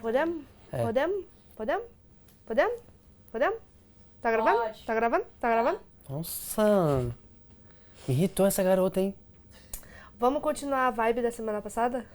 Podemos? É. Podemos? Tá gravando? Pode. Tá gravando? Nossa, me irritou essa garota, hein? Vamos continuar a vibe da semana passada?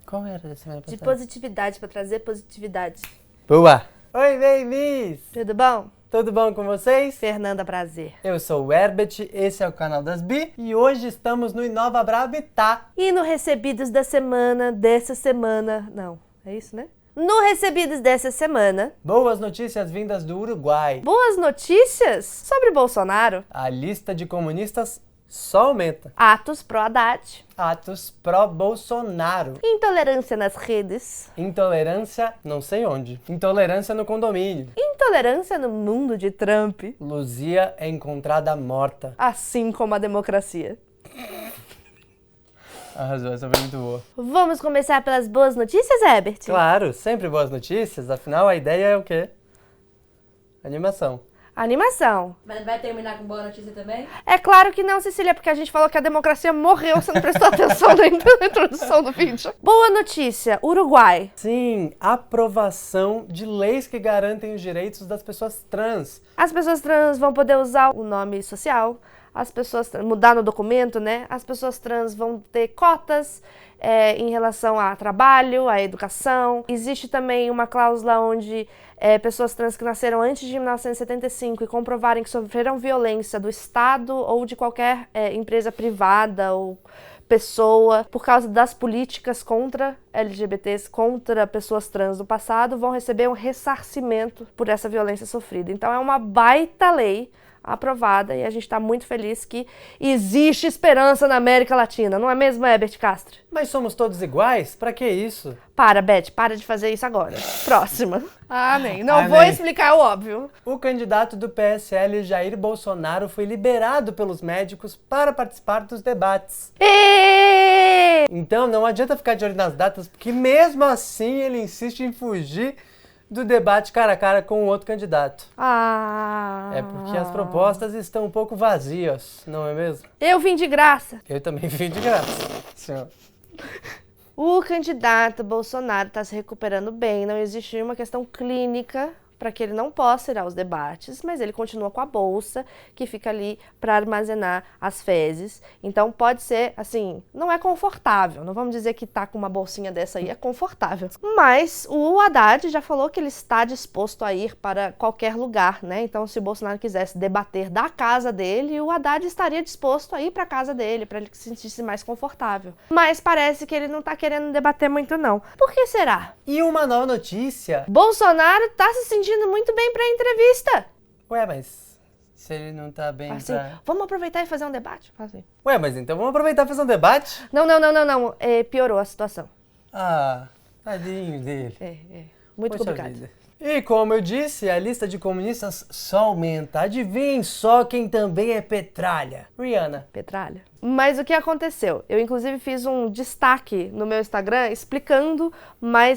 Qual era da semana De passada? positividade, pra trazer positividade. Boa! Oi, babies! Tudo bom? Tudo bom com vocês? Fernanda, prazer. Eu sou o Herbert, esse é o canal das Bi e hoje estamos no Inova Brabitá. E no Recebidos da semana, dessa semana... Não, é isso, né? No Recebidos dessa semana... Boas notícias vindas do Uruguai. Boas notícias sobre Bolsonaro. A lista de comunistas só aumenta. Atos pró-Haddad. Atos pró-Bolsonaro. Intolerância nas redes. Intolerância não sei onde. Intolerância no condomínio. Intolerância no mundo de Trump. Luzia é encontrada morta. Assim como a democracia. Arrasou, essa foi muito boa. Vamos começar pelas boas notícias, Herbert? Claro, sempre boas notícias, afinal a ideia é o quê? Animação. Animação. Mas vai terminar com boa notícia também? É claro que não, Cecília, porque a gente falou que a democracia morreu, você não prestou atenção na introdução do vídeo. Boa notícia, Uruguai. Sim, aprovação de leis que garantem os direitos das pessoas trans. As pessoas trans vão poder usar o nome social, as pessoas mudar no documento, né? As pessoas trans vão ter cotas em relação a trabalho, a educação. Existe também uma cláusula onde pessoas trans que nasceram antes de 1975 e comprovarem que sofreram violência do Estado ou de qualquer empresa privada ou pessoa por causa das políticas contra LGBTs, contra pessoas trans do passado, vão receber um ressarcimento por essa violência sofrida. Então é uma baita lei aprovada e a gente está muito feliz que existe esperança na América Latina, não é mesmo, Herbert Castro? Mas somos todos iguais? Pra que isso? Para, Beth, para de fazer isso agora. Próxima. Nem. Não Amém. vou explicar o óbvio. O candidato do PSL, Jair Bolsonaro, foi liberado pelos médicos para participar dos debates. Então não adianta ficar de olho nas datas, porque mesmo assim ele insiste em fugir do debate cara a cara com o outro candidato. É porque as propostas estão um pouco vazias, não é mesmo? Eu vim de graça. Eu também vim de graça. Senhor. O candidato Bolsonaro está se recuperando bem, não existe uma questão clínica para que ele não possa ir aos debates, mas ele continua com a bolsa que fica ali para armazenar as fezes. Então pode ser, assim, não é confortável, não vamos dizer que tá com uma bolsinha dessa aí é confortável. Mas o Haddad já falou que ele está disposto a ir para qualquer lugar, né? Então se o Bolsonaro quisesse debater da casa dele, o Haddad estaria disposto a ir para a casa dele, para ele se sentisse mais confortável. Mas parece que ele não tá querendo debater muito não. Por que será? E uma nova notícia. Bolsonaro tá se sentindo muito bem pra entrevista. Ué, mas se ele não tá bem Assim, pra... vamos aproveitar e fazer um debate? Assim. Ué, mas então vamos aproveitar e fazer um debate? Não. Piorou a situação. Ah, tadinho dele. Muito Poxa complicado. vida. E como eu disse, a lista de comunistas só aumenta. Adivinhem só quem também é petralha. Rihanna. Petralha. Mas o que aconteceu? Eu, inclusive, fiz um destaque no meu Instagram explicando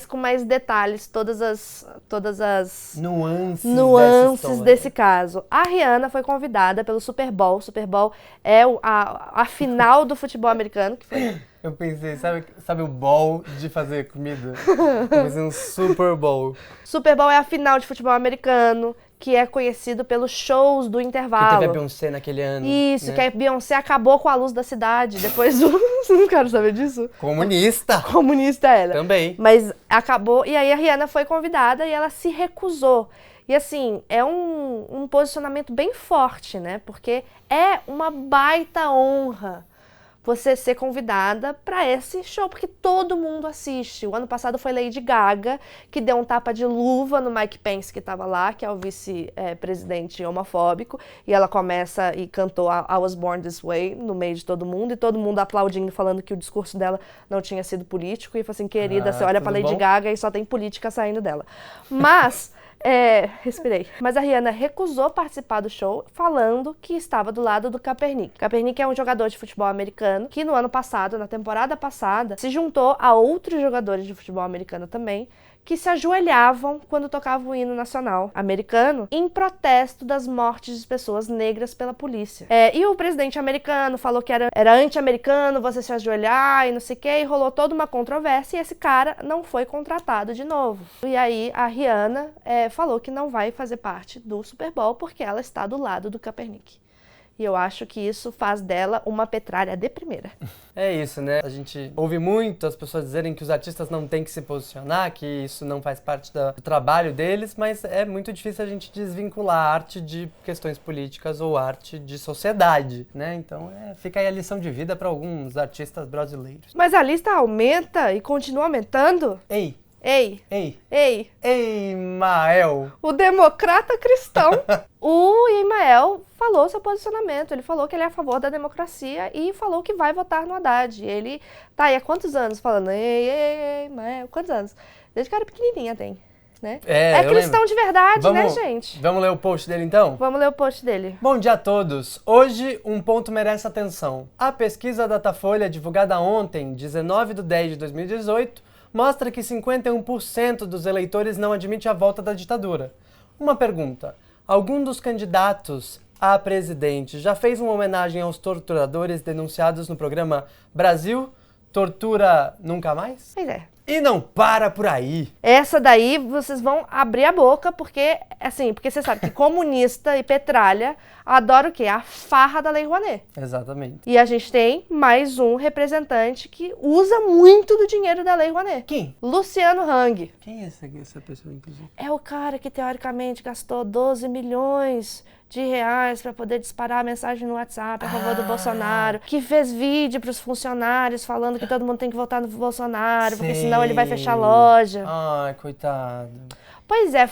com mais detalhes todas as nuances desse caso. A Rihanna foi convidada pelo Super Bowl. Super Bowl é a final do futebol americano, que foi... Eu pensei, sabe o bowl de fazer comida? Fazer um Super Bowl. Super Bowl é a final de futebol americano, que é conhecido pelos shows do intervalo. Que teve a Beyoncé naquele ano. Isso, né? que a Beyoncé acabou com a luz da cidade, depois do... Você não quer saber disso? Comunista. Comunista ela. Também. Mas acabou, e aí a Rihanna foi convidada e ela se recusou. E assim, é um posicionamento bem forte, né? Porque é uma baita honra você ser convidada para esse show, porque todo mundo assiste. O ano passado foi Lady Gaga, que deu um tapa de luva no Mike Pence, que estava lá, que é o vice-presidente homofóbico, e ela começa e cantou I Was Born This Way no meio de todo mundo, e todo mundo aplaudindo, falando que o discurso dela não tinha sido político, e falou assim, querida, você olha para Lady Gaga e só tem política saindo dela. Mas... Respirei. Mas a Rihanna recusou participar do show, falando que estava do lado do Kaepernick. Kaepernick é um jogador de futebol americano que no ano passado, na temporada passada, se juntou a outros jogadores de futebol americano também, que se ajoelhavam quando tocavam o hino nacional americano em protesto das mortes de pessoas negras pela polícia. E o presidente americano falou que era anti-americano você se ajoelhar e não sei o que, e rolou toda uma controvérsia e esse cara não foi contratado de novo. E aí a Rihanna falou que não vai fazer parte do Super Bowl porque ela está do lado do Kaepernick. E eu acho que isso faz dela uma petralha de primeira. É isso, né? A gente ouve muito as pessoas dizerem que os artistas não têm que se posicionar, que isso não faz parte do trabalho deles, mas é muito difícil a gente desvincular a arte de questões políticas ou arte de sociedade, né? Então fica aí a lição de vida para alguns artistas brasileiros. Mas a lista aumenta e continua aumentando? Ei, Imael. O democrata cristão. O Imael falou seu posicionamento. Ele falou que ele é a favor da democracia e falou que vai votar no Haddad. Ele tá aí há quantos anos falando? Imael. Quantos anos? Desde que era pequenininha tem, né? É cristão de verdade, né, gente? Vamos ler o post dele, então? Vamos ler o post dele. Bom dia a todos. Hoje, um ponto merece atenção. A pesquisa Datafolha, divulgada ontem, 19/10/2018, mostra que 51% dos eleitores não admite a volta da ditadura. Uma pergunta: algum dos candidatos a presidente já fez uma homenagem aos torturadores denunciados no programa Brasil Tortura Nunca Mais? Pois é. E não para por aí. Essa daí vocês vão abrir a boca porque você sabe que comunista e petralha adora o quê? A farra da Lei Rouanet. Exatamente. E a gente tem mais um representante que usa muito do dinheiro da Lei Rouanet. Quem? Luciano Hang. Quem é essa pessoa, inclusive? É o cara que teoricamente gastou 12 milhões de reais para poder disparar a mensagem no WhatsApp a favor do Bolsonaro, que fez vídeo para os funcionários falando que todo mundo tem que votar no Bolsonaro, porque senão ele vai fechar a loja. Ai, coitado. Pois é,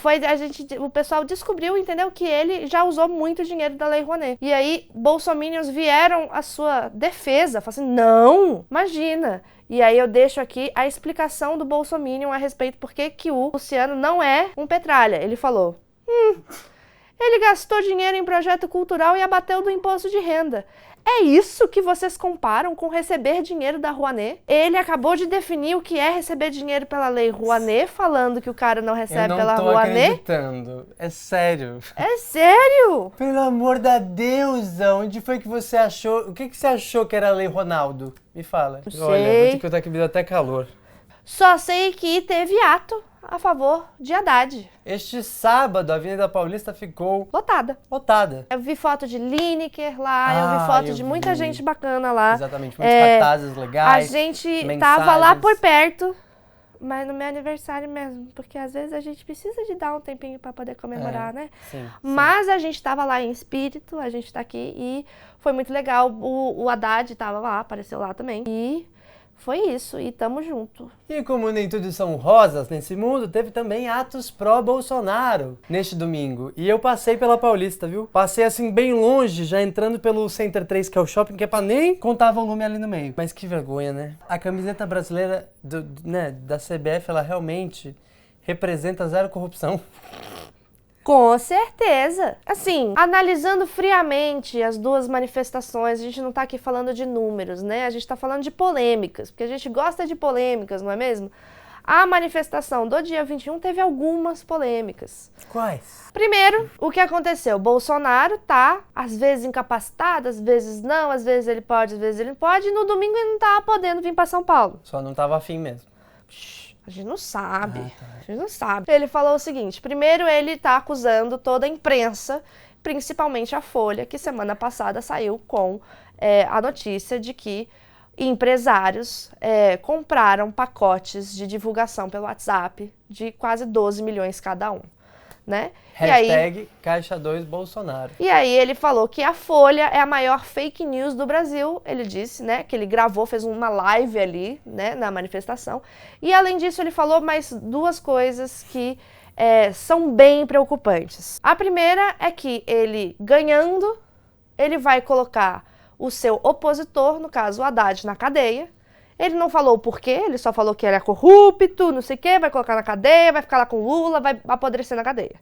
o pessoal descobriu, entendeu, que ele já usou muito dinheiro da Lei Rouanet. E aí, bolsominions vieram à sua defesa, falaram assim, não, imagina. E aí eu deixo aqui a explicação do bolsominion a respeito por que o Luciano não é um petralha. Ele falou, ele gastou dinheiro em projeto cultural e abateu do imposto de renda. É isso que vocês comparam com receber dinheiro da Rouanet? Ele acabou de definir o que é receber dinheiro pela Lei Rouanet, falando que o cara não recebe pela Rouanet. Eu não tô acreditando. É sério. É sério? Pelo amor da deusa, onde foi que você achou? O que você achou que era a Lei Ronaldo? Me fala. Não sei. Olha, vou ter que botar aqui até calor. Só sei que teve ato a favor de Haddad. Este sábado, a Avenida Paulista ficou lotada. Eu vi foto de Lineker lá, eu vi foto de muita gente bacana lá. Exatamente, muitos cartazes legais. A gente tava lá por perto, mas no meu aniversário mesmo, porque às vezes a gente precisa de dar um tempinho para poder comemorar, né? Sim. Mas a gente tava lá em espírito, a gente tá aqui e foi muito legal. O Haddad tava lá, apareceu lá também. E foi isso, e tamo junto. E como nem tudo são rosas nesse mundo, teve também atos pró-Bolsonaro neste domingo. E eu passei pela Paulista, viu? Passei assim bem longe, já entrando pelo Center 3, que é o shopping, que é pra nem contar volume ali no meio. Mas que vergonha, né? A camiseta brasileira da CBF, ela realmente representa zero corrupção. Com certeza. Assim, analisando friamente as duas manifestações, a gente não tá aqui falando de números, né? A gente tá falando de polêmicas, porque a gente gosta de polêmicas, não é mesmo? A manifestação do dia 21 teve algumas polêmicas. Quais? Primeiro, o que aconteceu? Bolsonaro tá, às vezes, incapacitado, às vezes não, às vezes ele pode, às vezes ele não pode, e no domingo ele não tava podendo vir pra São Paulo. Só não tava afim mesmo. A gente não sabe, a gente não sabe. Ele falou o seguinte, primeiro ele tá acusando toda a imprensa, principalmente a Folha, que semana passada saiu com a notícia de que empresários compraram pacotes de divulgação pelo WhatsApp de quase 12 milhões cada um. Né? Hashtag Caixa 2 Bolsonaro. E aí ele falou que a Folha é a maior fake news do Brasil, ele disse, né, que ele gravou, fez uma live ali, né, na manifestação. E além disso ele falou mais duas coisas que são bem preocupantes. A primeira é que ele, ganhando, ele vai colocar o seu opositor, no caso o Haddad, na cadeia. Ele não falou o porquê, ele só falou que ele é corrupto, não sei o quê, vai colocar na cadeia, vai ficar lá com Lula, vai apodrecer na cadeia.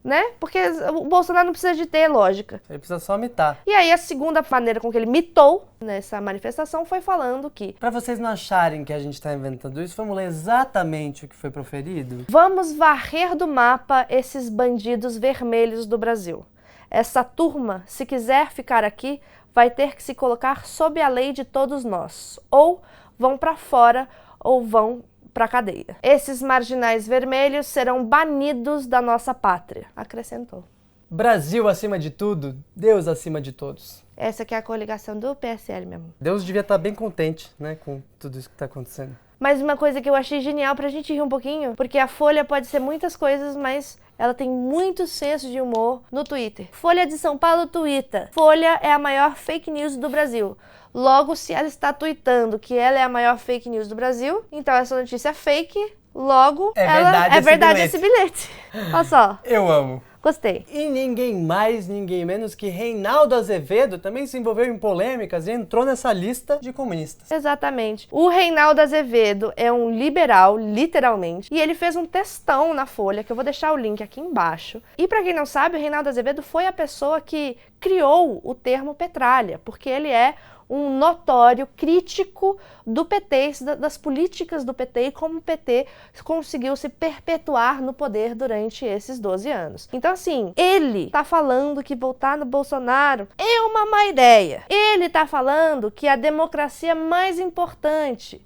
Né? Porque o Bolsonaro não precisa de ter lógica. Ele precisa só mitar. E aí a segunda maneira com que ele mitou nessa manifestação foi falando que... Pra vocês não acharem que a gente tá inventando isso, vamos ler exatamente o que foi proferido? Vamos varrer do mapa esses bandidos vermelhos do Brasil. Essa turma, se quiser ficar aqui, vai ter que se colocar sob a lei de todos nós. Ou vão pra fora, ou vão para a cadeia. Esses marginais vermelhos serão banidos da nossa pátria, acrescentou. Brasil acima de tudo, Deus acima de todos. Essa aqui é a coligação do PSL mesmo. Deus devia estar bem contente, né, com tudo isso que está acontecendo. Mas uma coisa que eu achei genial pra gente rir um pouquinho, porque a Folha pode ser muitas coisas, mas ela tem muito senso de humor no Twitter. Folha de São Paulo tuita: Folha é a maior fake news do Brasil. Logo, se ela está tuitando que ela é a maior fake news do Brasil, então essa notícia é fake, logo é verdade esse bilhete. Olha só. Eu amo. Gostei. E ninguém mais, ninguém menos que Reinaldo Azevedo também se envolveu em polêmicas e entrou nessa lista de comunistas. Exatamente. O Reinaldo Azevedo é um liberal, literalmente, e ele fez um textão na Folha, que eu vou deixar o link aqui embaixo. E pra quem não sabe, o Reinaldo Azevedo foi a pessoa que criou o termo petralha, porque ele é um notório crítico do PT, das políticas do PT e como o PT conseguiu se perpetuar no poder durante esses 12 anos. Então, assim, ele tá falando que votar no Bolsonaro é uma má ideia. Ele tá falando que a democracia é mais importante.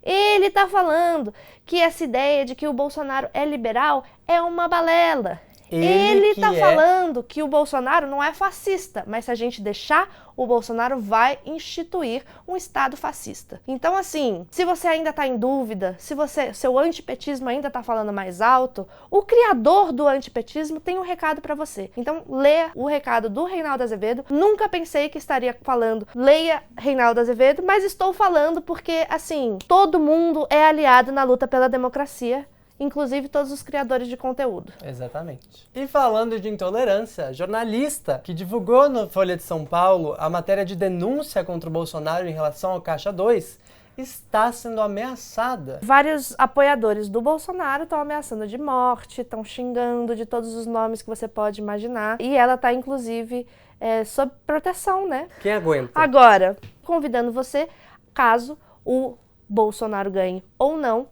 Ele tá falando que essa ideia de que o Bolsonaro é liberal é uma balela. Ele tá falando que o Bolsonaro não é fascista, mas se a gente deixar, o Bolsonaro vai instituir um Estado fascista. Então, assim, se você ainda tá em dúvida, se seu antipetismo ainda tá falando mais alto, o criador do antipetismo tem um recado pra você. Então, lê o recado do Reinaldo Azevedo. Nunca pensei que estaria falando, leia Reinaldo Azevedo, mas estou falando porque, assim, todo mundo é aliado na luta pela democracia, inclusive todos os criadores de conteúdo. Exatamente. E falando de intolerância, a jornalista que divulgou no Folha de São Paulo a matéria de denúncia contra o Bolsonaro em relação ao Caixa 2 está sendo ameaçada. Vários apoiadores do Bolsonaro estão ameaçando de morte, estão xingando de todos os nomes que você pode imaginar. E ela está, inclusive, sob proteção, né? Quem aguenta? Agora, convidando você, caso o Bolsonaro ganhe ou não,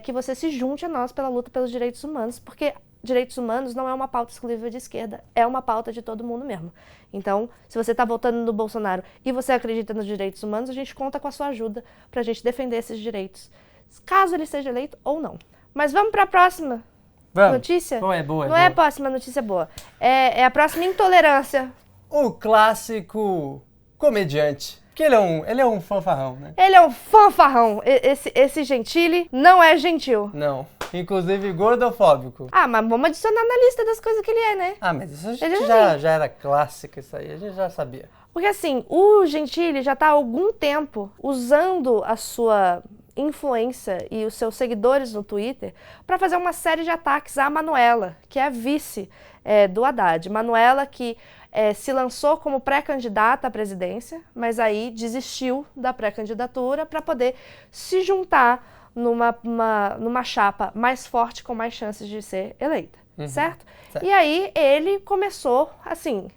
que você se junte a nós pela luta pelos direitos humanos, porque direitos humanos não é uma pauta exclusiva de esquerda, é uma pauta de todo mundo mesmo. Então, se você está votando no Bolsonaro e você acredita nos direitos humanos, a gente conta com a sua ajuda para a gente defender esses direitos, caso ele seja eleito ou não. Mas vamos para a próxima notícia? Não é boa, Não é a próxima notícia boa, é a próxima intolerância. O clássico comediante. Porque ele é um fanfarrão, né? Ele é um fanfarrão. Esse Gentili não é gentil. Não. Inclusive gordofóbico. Ah, mas vamos adicionar na lista das coisas que ele é, né? Ah, mas isso a gente já era clássico, isso aí, a gente já sabia. Porque assim, o Gentili já tá há algum tempo usando a sua influência e os seus seguidores no Twitter para fazer uma série de ataques à Manuela, que é a vice do Haddad. Manuela que se lançou como pré-candidata à presidência, mas aí desistiu da pré-candidatura para poder se juntar numa chapa mais forte, com mais chances de ser eleita, certo? E aí ele começou, assim,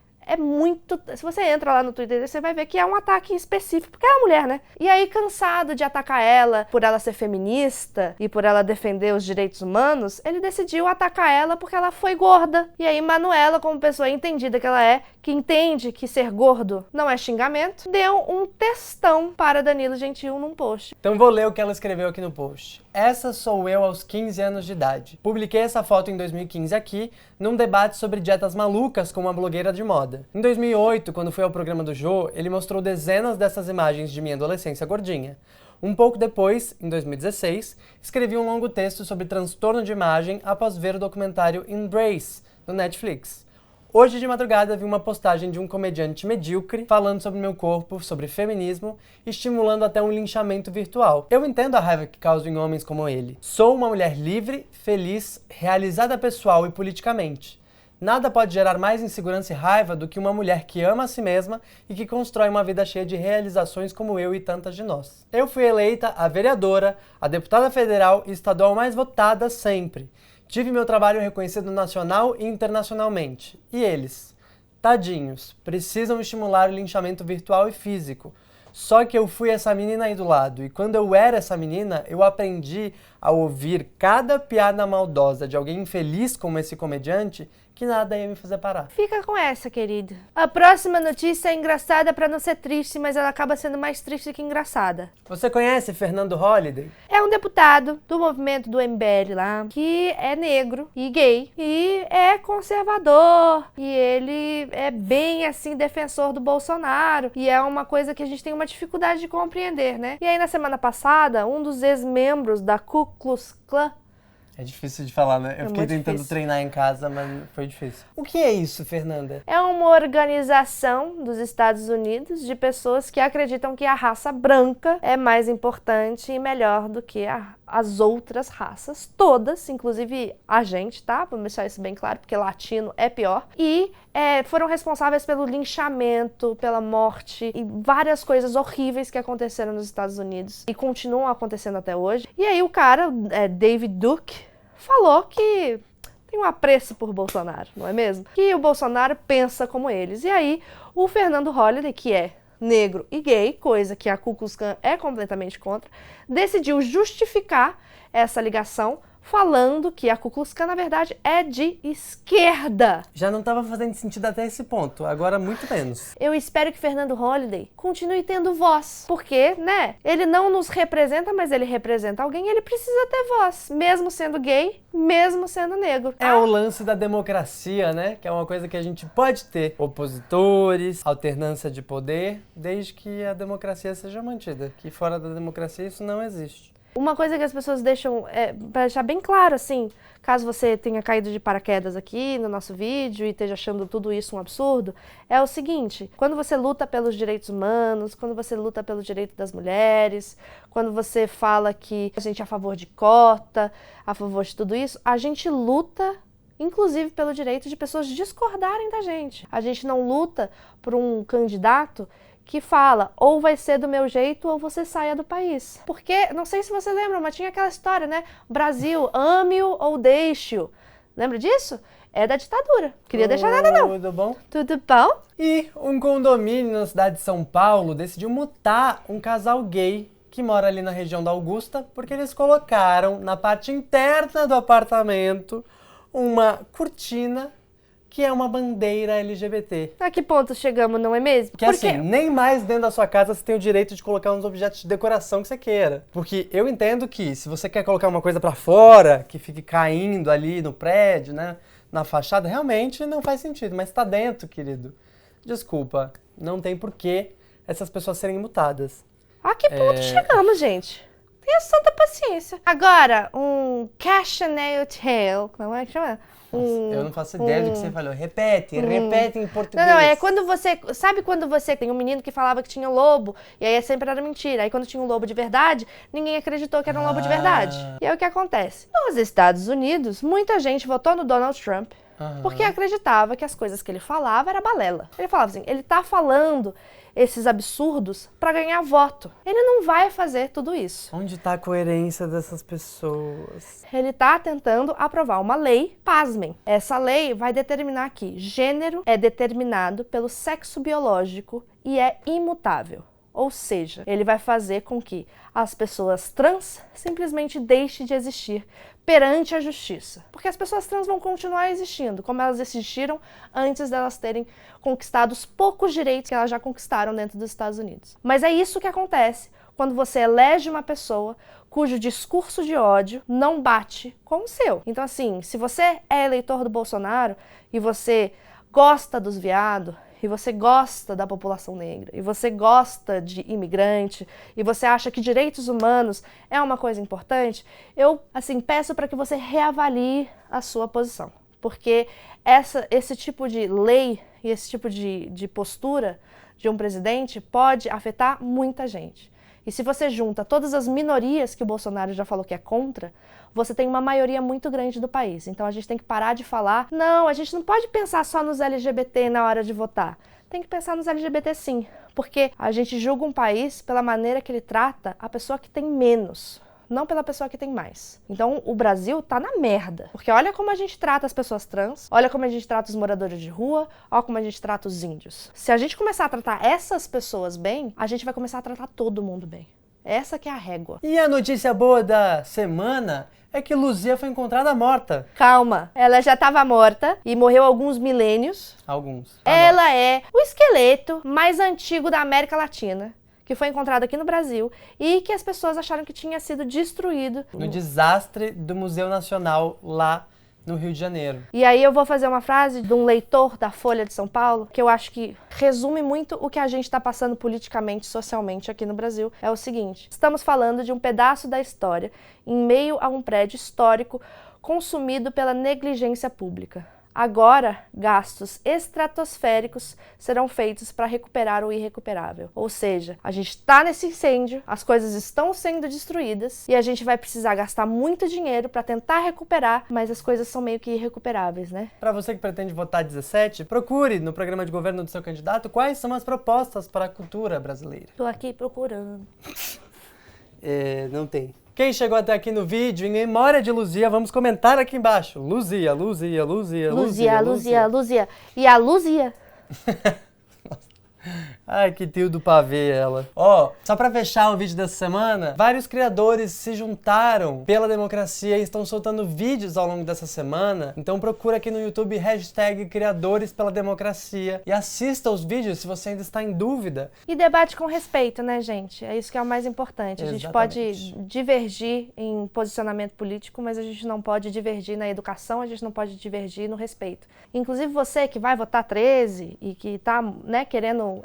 se você entra lá no Twitter, você vai ver que é um ataque específico, porque é uma mulher, né? E aí, cansado de atacar ela por ela ser feminista e por ela defender os direitos humanos, ele decidiu atacar ela porque ela foi gorda. E aí, Manuela, como pessoa entendida que ela é, que entende que ser gordo não é xingamento, deu um textão para Danilo Gentil num post. Então vou ler o que ela escreveu aqui no post. Essa sou eu aos 15 anos de idade. Publiquei essa foto em 2015 aqui, num debate sobre dietas malucas com uma blogueira de moda. Em 2008, quando fui ao programa do Jô, ele mostrou dezenas dessas imagens de minha adolescência gordinha. Um pouco depois, em 2016, escrevi um longo texto sobre transtorno de imagem após ver o documentário Embrace, no Netflix. Hoje de madrugada vi uma postagem de um comediante medíocre falando sobre meu corpo, sobre feminismo, estimulando até um linchamento virtual. Eu entendo a raiva que causo em homens como ele. Sou uma mulher livre, feliz, realizada pessoal e politicamente. Nada pode gerar mais insegurança e raiva do que uma mulher que ama a si mesma e que constrói uma vida cheia de realizações como eu e tantas de nós. Eu fui eleita a vereadora, a deputada federal e estadual mais votada sempre. Tive meu trabalho reconhecido nacional e internacionalmente. E eles? Tadinhos, precisam estimular o linchamento virtual e físico. Só que eu fui essa menina aí do lado, e quando eu era essa menina, eu aprendi a ouvir cada piada maldosa de alguém infeliz como esse comediante, que nada ia me fazer parar. Fica com essa, querido. A próxima notícia é engraçada pra não ser triste, mas ela acaba sendo mais triste que engraçada. Você conhece Fernando Holliday? É um deputado do movimento do MBL lá, que é negro e gay, e é conservador, e ele é bem, assim, defensor do Bolsonaro, e é uma coisa que a gente tem uma dificuldade de compreender, né? E aí, na semana passada, um dos ex-membros da Ku Klux Klan, É difícil de falar, né? Eu fiquei muito tentando difícil. treinar em casa, mas foi difícil. O que é isso, Fernanda? é uma organização dos Estados Unidos de pessoas que acreditam que a raça branca é mais importante e melhor do que as outras raças, todas, inclusive a gente, tá? Vou deixar isso bem claro, porque latino é pior. E foram responsáveis pelo linchamento, pela morte e várias coisas horríveis que aconteceram nos Estados Unidos e continuam acontecendo até hoje. E aí o cara, David Duke, falou que tem um apreço por Bolsonaro, não é mesmo? Que o Bolsonaro pensa como eles. E aí, o Fernando Holliday, que é negro e gay, coisa que a Ku Klux Klan é completamente contra, decidiu justificar essa ligação falando que a Ku Klux Klan, na verdade, é de esquerda. Já não estava fazendo sentido até esse ponto, agora muito menos. Eu espero que Fernando Holliday continue tendo voz, porque, né, ele não nos representa, mas ele representa alguém, ele precisa ter voz, mesmo sendo gay, mesmo sendo negro. É o lance da democracia, né? Que é uma coisa que a gente pode ter opositores, alternância de poder, desde que a democracia seja mantida. Que fora da democracia isso não existe. Uma coisa que as pessoas deixam, para deixar bem claro, assim, caso você tenha caído de paraquedas aqui no nosso vídeo e esteja achando tudo isso um absurdo, é o seguinte: quando você luta pelos direitos humanos, quando você luta pelo direito das mulheres, quando você fala que a gente é a favor de cota, a favor de tudo isso, a gente luta inclusive pelo direito de pessoas discordarem da gente. A gente não luta por um candidato que fala, ou vai ser do meu jeito ou você saia do país. Porque, não sei se você lembra, mas tinha aquela história, né? Brasil, ame-o ou deixe-o. Lembra disso? É da ditadura. Queria deixar nada, não. Tudo bom? Tudo bom? E um condomínio na cidade de São Paulo decidiu multar um casal gay que mora ali na região da Augusta, porque eles colocaram na parte interna do apartamento uma cortina que é uma bandeira LGBT. A que ponto chegamos, não é mesmo? Que assim, nem mais dentro da sua casa você tem o direito de colocar uns objetos de decoração que você queira. Porque eu entendo que se você quer colocar uma coisa pra fora, que fique caindo ali no prédio, né, na fachada, realmente não faz sentido. Mas tá dentro, querido. Desculpa, não tem porquê essas pessoas serem multadas. A que ponto chegamos, gente? Tenha santa paciência. Agora, um Cachanel Tale, como é que chama? Eu não faço ideia do que você falou. Repete em português. Não, é quando você... Sabe quando você tem um menino que falava que tinha lobo, e aí sempre era mentira. Aí quando tinha um lobo de verdade, ninguém acreditou que era um lobo de verdade. E aí o que acontece? Nos Estados Unidos, muita gente votou no Donald Trump porque acreditava que as coisas que ele falava era balela. Ele falava assim, ele tá falando esses absurdos pra ganhar voto. Ele não vai fazer tudo isso. Onde tá a coerência dessas pessoas? Ele tá tentando aprovar uma lei, pasmem. Essa lei vai determinar que gênero é determinado pelo sexo biológico e é imutável. Ou seja, ele vai fazer com que as pessoas trans simplesmente deixem de existir perante a justiça. Porque as pessoas trans vão continuar existindo, como elas existiram antes delas terem conquistado os poucos direitos que elas já conquistaram dentro dos Estados Unidos. Mas é isso que acontece quando você elege uma pessoa cujo discurso de ódio não bate com o seu. Então, assim, se você é eleitor do Bolsonaro e você gosta dos viados, e você gosta da população negra, e você gosta de imigrante, e você acha que direitos humanos é uma coisa importante, eu, assim, peço para que você reavalie a sua posição. Porque esse tipo de lei e esse tipo de postura de um presidente pode afetar muita gente. E se você junta todas as minorias que o Bolsonaro já falou que é contra, você tem uma maioria muito grande do país. Então a gente tem que parar de falar, não, a gente não pode pensar só nos LGBT na hora de votar. Tem que pensar nos LGBT sim, porque a gente julga um país pela maneira que ele trata a pessoa que tem menos, não pela pessoa que tem mais. Então o Brasil tá na merda, porque olha como a gente trata as pessoas trans, olha como a gente trata os moradores de rua, olha como a gente trata os índios. Se a gente começar a tratar essas pessoas bem, a gente vai começar a tratar todo mundo bem. Essa que é a régua. E a notícia boa da semana é que Luzia foi encontrada morta. Calma, ela já estava morta e morreu há alguns milênios. Alguns. Ela é o esqueleto mais antigo da América Latina, que foi encontrado aqui no Brasil e que as pessoas acharam que tinha sido destruído. No desastre do Museu Nacional lá no Rio de Janeiro. E aí eu vou fazer uma frase de um leitor da Folha de São Paulo, que eu acho que resume muito o que a gente está passando politicamente, socialmente aqui no Brasil. É o seguinte: estamos falando de um pedaço da história em meio a um prédio histórico consumido pela negligência pública. Agora, gastos estratosféricos serão feitos para recuperar o irrecuperável. Ou seja, a gente está nesse incêndio, as coisas estão sendo destruídas e a gente vai precisar gastar muito dinheiro para tentar recuperar, mas as coisas são meio que irrecuperáveis, né? Para você que pretende votar 17, procure no programa de governo do seu candidato quais são as propostas para a cultura brasileira. Tô aqui procurando. Não tem. Quem chegou até aqui no vídeo, em memória de Luzia, vamos comentar aqui embaixo. Luzia, Luzia, Luzia, Luzia, Luzia, Luzia. E a Luzia? Ai, que tio do pavê ela. Ó, só pra fechar o vídeo dessa semana, vários criadores se juntaram pela democracia e estão soltando vídeos ao longo dessa semana. Então procura aqui no YouTube #criadores pela democracia e assista os vídeos se você ainda está em dúvida. E debate com respeito, né, gente? É isso que é o mais importante. A gente pode divergir em posicionamento político, mas a gente não pode divergir na educação, a gente não pode divergir no respeito. Inclusive você que vai votar 13 e que tá, né, querendo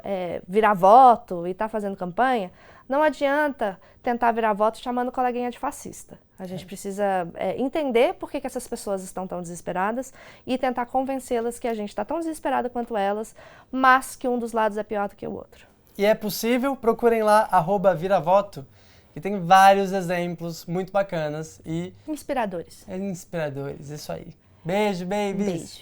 virar voto e tá fazendo campanha, não adianta tentar virar voto chamando coleguinha de fascista. A gente precisa entender por que essas pessoas estão tão desesperadas e tentar convencê-las que a gente está tão desesperada quanto elas, mas que um dos lados é pior do que o outro. E é possível, procurem lá @viravoto, que tem vários exemplos muito bacanas e inspiradores. Inspiradores, isso aí. Beijo, babies! Beijo.